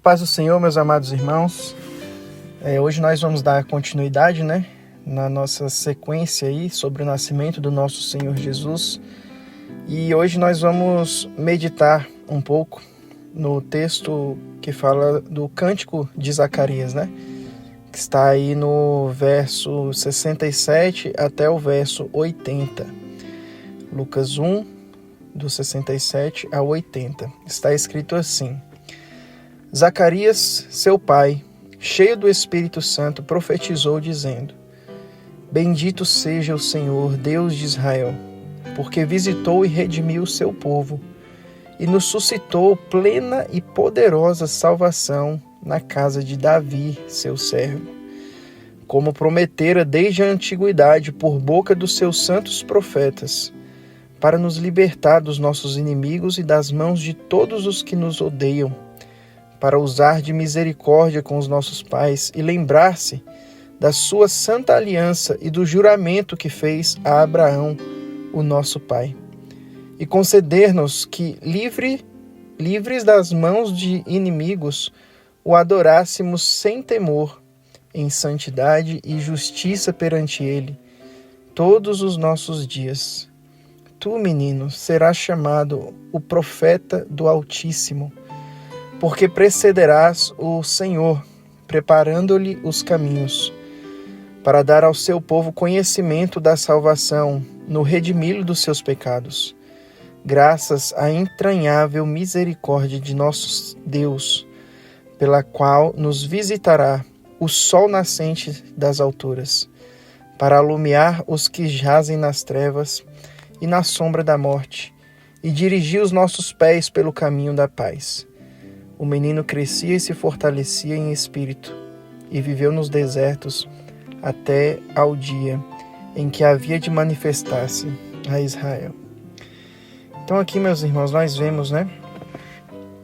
paz do Senhor, meus amados irmãos. Hoje nós vamos dar continuidade, na nossa sequência aí sobre o nascimento do nosso Senhor Jesus. E hoje nós vamos meditar um pouco no texto que fala do Cântico de Zacarias, que está aí no verso 67 até o verso 80. Lucas 1, do 67 ao 80. Está escrito assim: Zacarias, seu pai, cheio do Espírito Santo, profetizou dizendo: Bendito seja o Senhor, Deus de Israel, porque visitou e redimiu o seu povo, e nos suscitou plena e poderosa salvação na casa de Davi, seu servo, como prometera desde a antiguidade por boca dos seus santos profetas, para nos libertar dos nossos inimigos e das mãos de todos os que nos odeiam, para usar de misericórdia com os nossos pais e lembrar-se da sua santa aliança e do juramento que fez a Abraão, o nosso pai, e conceder-nos que, livres das mãos de inimigos, o adorássemos sem temor, em santidade e justiça perante ele, todos os nossos dias. Tu, menino, serás chamado o profeta do Altíssimo, porque precederás o Senhor, preparando-lhe os caminhos, para dar ao seu povo conhecimento da salvação, no redimi-lo dos seus pecados, graças à entranhável misericórdia de nosso Deus, pela qual nos visitará o sol nascente das alturas, para alumiar os que jazem nas trevas e na sombra da morte, e dirigir os nossos pés pelo caminho da paz. O menino crescia e se fortalecia em espírito, e viveu nos desertos até ao dia em que havia de manifestar-se a Israel. Então aqui, meus irmãos, nós vemos,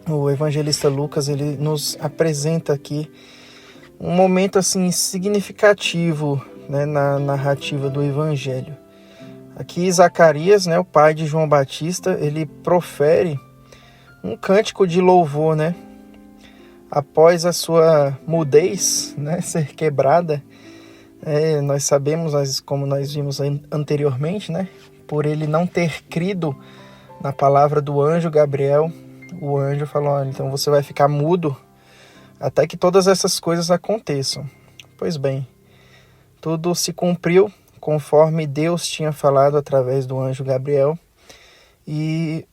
o evangelista Lucas, ele nos apresenta aqui um momento assim significativo, na narrativa do evangelho. Aqui Zacarias, o pai de João Batista, ele profere um cântico de louvor, após a sua mudez, ser quebrada. Nós sabemos, como nós vimos anteriormente, por ele não ter crido na palavra do anjo Gabriel, o anjo falou: olha, então você vai ficar mudo até que todas essas coisas aconteçam. Pois bem, tudo se cumpriu conforme Deus tinha falado através do anjo Gabriel, e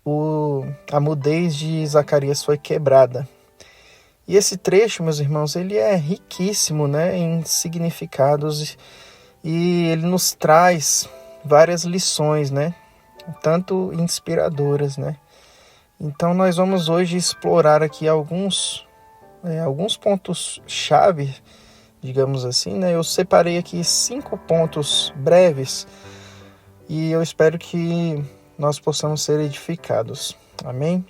a mudez de Zacarias foi quebrada. E esse trecho, meus irmãos, ele é riquíssimo, em significados, e ele nos traz várias lições, tanto inspiradoras, Então nós vamos hoje explorar aqui alguns pontos-chave, digamos assim, Eu separei aqui 5 pontos breves, e eu espero que nós possamos ser edificados. Amém?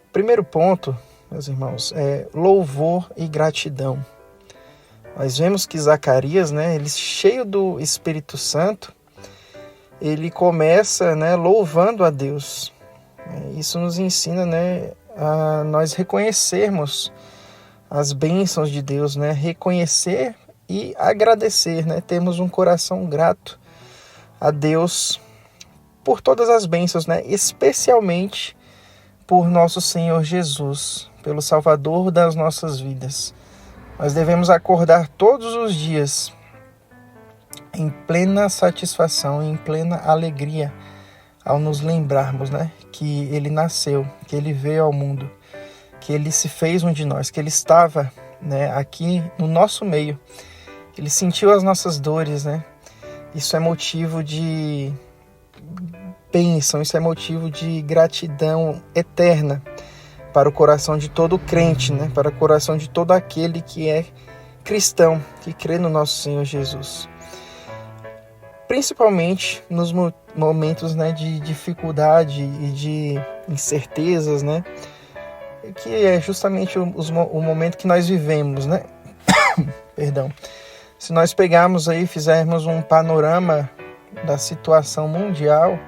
O primeiro ponto, meus irmãos, é louvor e gratidão. Nós vemos que Zacarias, ele cheio do Espírito Santo, ele começa, louvando a Deus. Isso nos ensina, a nós reconhecermos as bênçãos de Deus, reconhecer e agradecer, Temos um coração grato a Deus por todas as bênçãos, especialmente por nosso Senhor Jesus, pelo Salvador das nossas vidas. Nós devemos acordar todos os dias em plena satisfação, em plena alegria, ao nos lembrarmos, que Ele nasceu, que Ele veio ao mundo, que Ele se fez um de nós, que Ele estava, aqui no nosso meio, que Ele sentiu as nossas dores, Isso é motivo de bênção, isso é motivo de gratidão eterna para o coração de todo crente, para o coração de todo aquele que é cristão, que crê no nosso Senhor Jesus. Principalmente nos momentos, de dificuldade e de incertezas, que é justamente o momento que nós vivemos, Perdão. Se nós pegarmos aí, fizermos um panorama da situação mundial,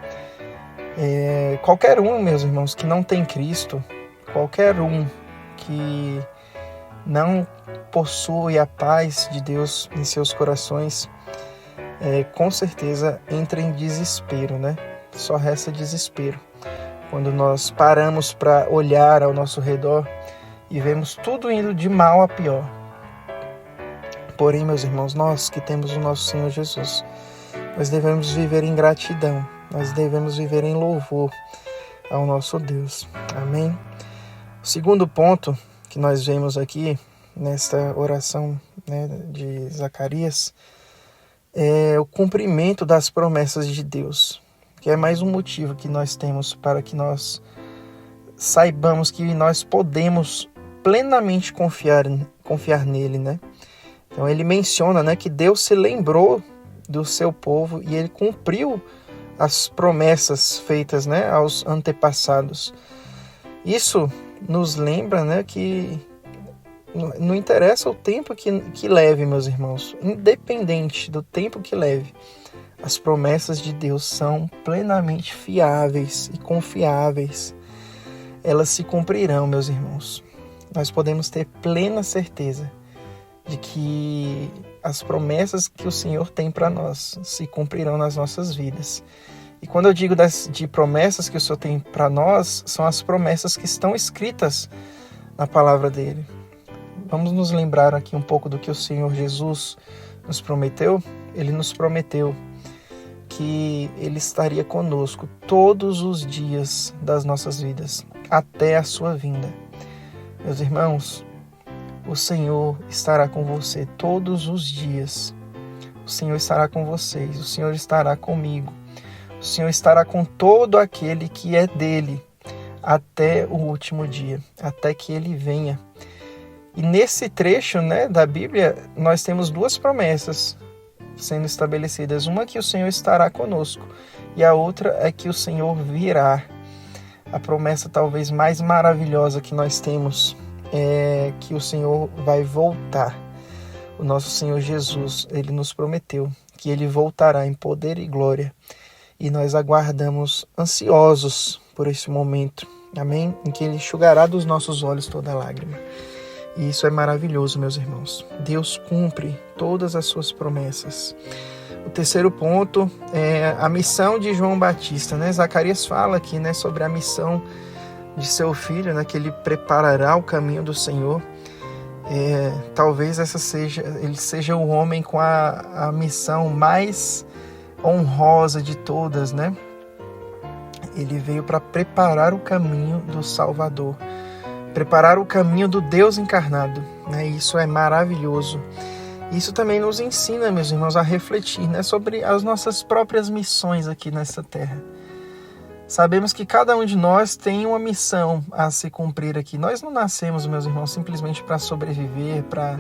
qualquer um, meus irmãos, que não tem Cristo, qualquer um que não possui a paz de Deus em seus corações, com certeza entra em desespero, né? Só resta desespero. Quando nós paramos para olhar ao nosso redor e vemos tudo indo de mal a pior. Porém, meus irmãos, nós que temos o nosso Senhor Jesus, nós devemos viver em gratidão, nós devemos viver em louvor ao nosso Deus. Amém? O segundo ponto que nós vemos aqui nesta oração, né, de Zacarias é o cumprimento das promessas de Deus, que é mais um motivo que nós temos para que nós saibamos que nós podemos plenamente confiar nele, né? Então ele menciona, né, que Deus se lembrou do seu povo e ele cumpriu as promessas feitas, né, aos antepassados. Isso nos lembra, né, que não interessa o tempo que leve, meus irmãos, independente do tempo que leve, as promessas de Deus são plenamente fiáveis e confiáveis. Elas se cumprirão, meus irmãos. Nós podemos ter plena certeza de que as promessas que o Senhor tem para nós se cumprirão nas nossas vidas. E quando eu digo de promessas que o Senhor tem para nós, são as promessas que estão escritas na palavra dele. Vamos nos lembrar aqui um pouco do que o Senhor Jesus nos prometeu. Ele nos prometeu que Ele estaria conosco todos os dias das nossas vidas, até a sua vinda. Meus irmãos, o Senhor estará com você todos os dias. O Senhor estará com vocês, o Senhor estará comigo. O Senhor estará com todo aquele que é dele até o último dia, até que Ele venha. E nesse trecho, né, da Bíblia, nós temos duas promessas sendo estabelecidas. Uma que o Senhor estará conosco e a outra é que o Senhor virá. A promessa talvez mais maravilhosa que nós temos é que o Senhor vai voltar. O nosso Senhor Jesus, Ele nos prometeu que Ele voltará em poder e glória. E nós aguardamos ansiosos por esse momento. Amém? Em que Ele enxugará dos nossos olhos toda lágrima. E isso é maravilhoso, meus irmãos. Deus cumpre todas as suas promessas. O terceiro ponto é a missão de João Batista, né? Zacarias fala aqui, né, sobre a missão de seu filho, né, que ele preparará o caminho do Senhor. Talvez ele seja o homem com a missão mais honrosa de todas, né? Ele veio para preparar o caminho do Salvador. Preparar o caminho do Deus encarnado, né? Isso é maravilhoso. Isso também nos ensina, meus irmãos, a refletir, né, sobre as nossas próprias missões aqui nessa terra. Sabemos que cada um de nós tem uma missão a se cumprir aqui. Nós não nascemos, meus irmãos, simplesmente para sobreviver, para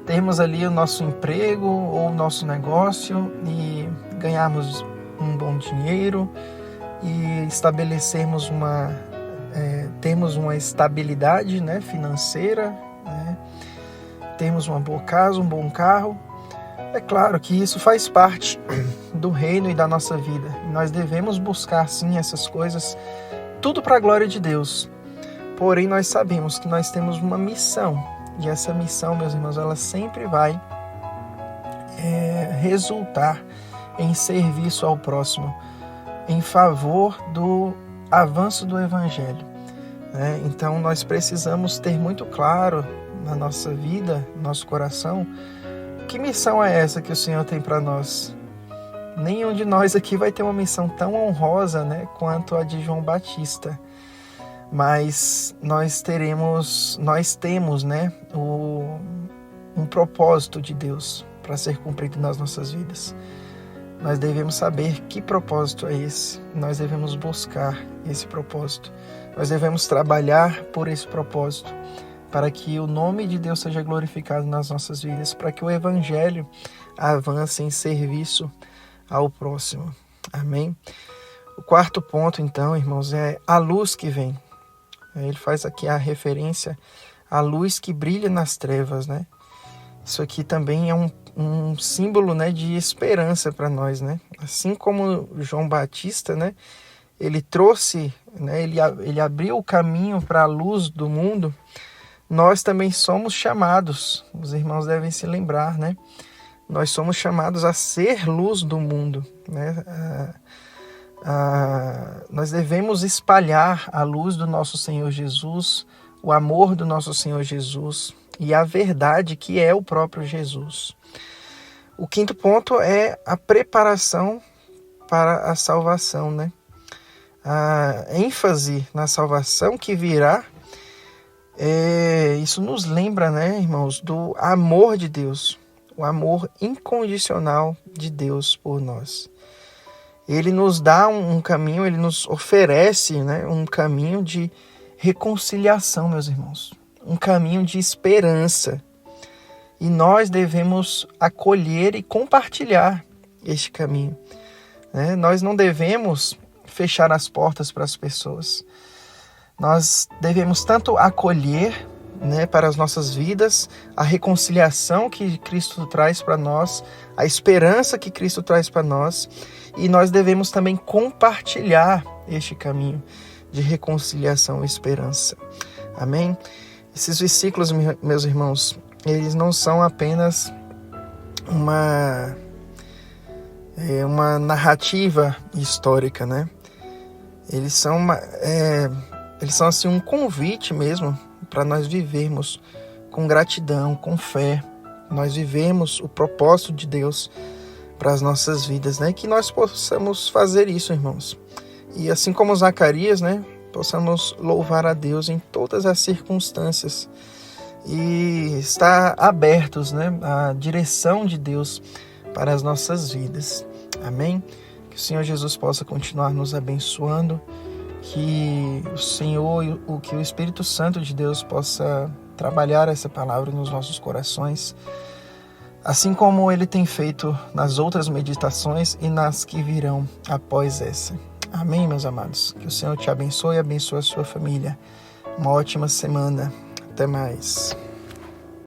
termos ali o nosso emprego ou o nosso negócio e ganharmos um bom dinheiro e estabelecermos termos uma estabilidade, né, financeira, né, termos uma boa casa, um bom carro. É claro que isso faz parte do reino e da nossa vida. Nós devemos buscar, sim, essas coisas, tudo para a glória de Deus. Porém, nós sabemos que nós temos uma missão. E essa missão, meus irmãos, ela sempre vai resultar em serviço ao próximo, em favor do avanço do Evangelho. Então, nós precisamos ter muito claro na nossa vida, no nosso coração, que missão é essa que o Senhor tem para nós. Nenhum de nós aqui vai ter uma missão tão honrosa, né, quanto a de João Batista. Mas nós temos, né, um propósito de Deus para ser cumprido nas nossas vidas. Nós devemos saber que propósito é esse. Nós devemos buscar esse propósito. Nós devemos trabalhar por esse propósito, para que o nome de Deus seja glorificado nas nossas vidas, para que o Evangelho avance em serviço ao próximo. Amém? O quarto ponto, então, irmãos, é a luz que vem. Ele faz aqui a referência à luz que brilha nas trevas, né? Isso aqui também é um símbolo, né, de esperança para nós, né? Assim como João Batista, né, ele trouxe, né, ele abriu o caminho para a luz do mundo. nós também somos chamados, os irmãos devem se lembrar, né? Nós somos chamados a ser luz do mundo, né? Nós devemos espalhar a luz do nosso Senhor Jesus, o amor do nosso Senhor Jesus e a verdade que é o próprio Jesus. O quinto ponto é a preparação para a salvação, né? A ênfase na salvação que virá, isso nos lembra, né, irmãos, do amor de Deus, o amor incondicional de Deus por nós. Ele nos dá um caminho, ele nos oferece, né, um caminho de reconciliação, meus irmãos, um caminho de esperança. E nós devemos acolher e compartilhar este caminho, né? Nós não devemos fechar as portas para as pessoas. Nós devemos tanto acolher, né, para as nossas vidas a reconciliação que Cristo traz para nós, a esperança que Cristo traz para nós, e nós devemos também compartilhar este caminho de reconciliação e esperança. Amém? Esses versículos, meus irmãos, eles não são apenas uma narrativa histórica, né? Eles são assim um convite mesmo para nós vivermos com gratidão, com fé, nós vivemos o propósito de Deus para as nossas vidas, né? Que nós possamos fazer isso, irmãos. E assim como Zacarias, né? Possamos louvar a Deus em todas as circunstâncias e estar abertos, né, à direção de Deus para as nossas vidas. Amém? Que o Senhor Jesus possa continuar nos abençoando, que o Senhor, que o Espírito Santo de Deus possa trabalhar essa palavra nos nossos corações, assim como Ele tem feito nas outras meditações e nas que virão após essa. Amém, meus amados? Que o Senhor te abençoe e abençoe a sua família. Uma ótima semana. Até mais.